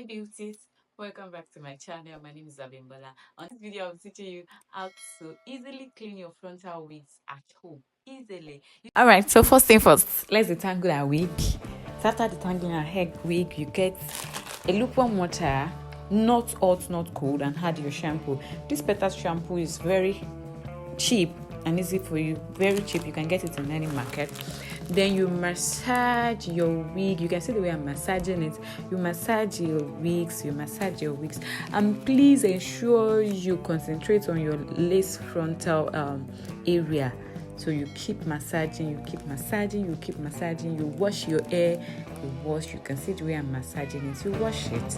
beauties, welcome back to my channel. My name is Abimbola. On this video, I'll be teaching you how to easily clean your frontal wigs at home. Easily. All right, so first thing first, let's detangle our wig. So after detangling our head wig, you get a lukewarm water, not hot, not cold, and add your shampoo. This better shampoo is very cheap and easy for you, very cheap. You can get it in any market. Then you massage your wig. You can see the way I'm massaging it. You massage your wigs, and please ensure you concentrate on your lace frontal area. So you keep massaging, you wash your hair, you can see the way I'm massaging it. You wash it,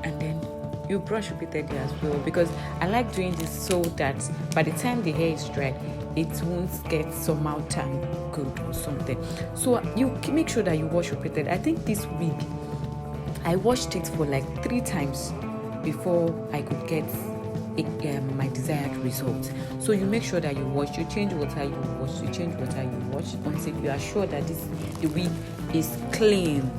and then you brush repeatedly as well, because I like doing this so that by the time the hair is dry, it won't get somehow tangled or something. So you make sure that you wash repeatedly. I think this wig, I washed it for like 3 times before I could get my desired result. So you make sure that you wash, you change water, you wash until you are sure that the wig is clean.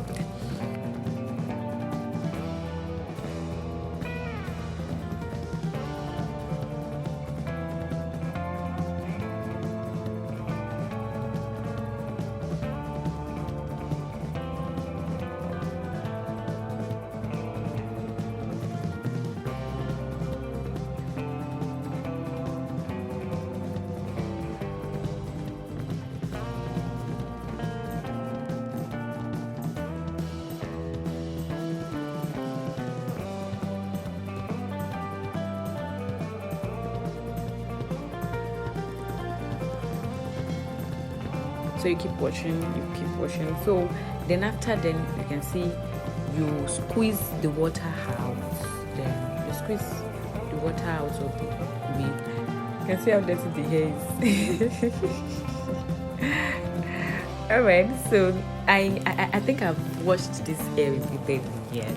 So you keep washing. So then you can see you squeeze the water out. Then you squeeze the water out of the wig. You can see how dirty the hair is. Alright, so I think I've washed this hair repeatedly, yes.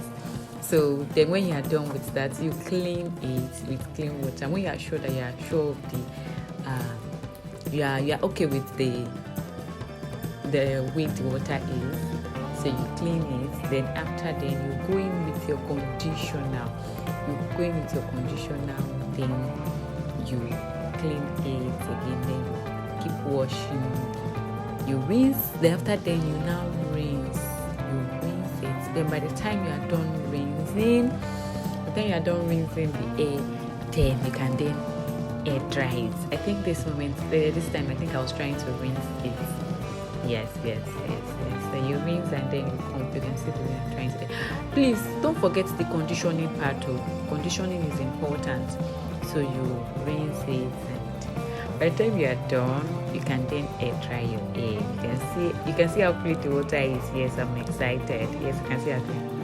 So then when you are done with that, you clean it with clean water. When you are sure that you are sure of the you are okay with the way the water is, so you clean it. Then after you go in with your conditioner. Then you clean it again. Then you keep washing. You rinse. Then after you now rinse. You rinse it. Then by the time you are done rinsing, the hair, then you can air dry it. I think this time I think I was trying to rinse it. Yes. So you rinse and then you can see the way I'm trying to. Please don't forget the conditioning part too. Conditioning is important. So you rinse it, and by the time you are done, you can then air dry your hair. You can see how clean the water is. Yes, I'm excited. Yes, you can see how clean.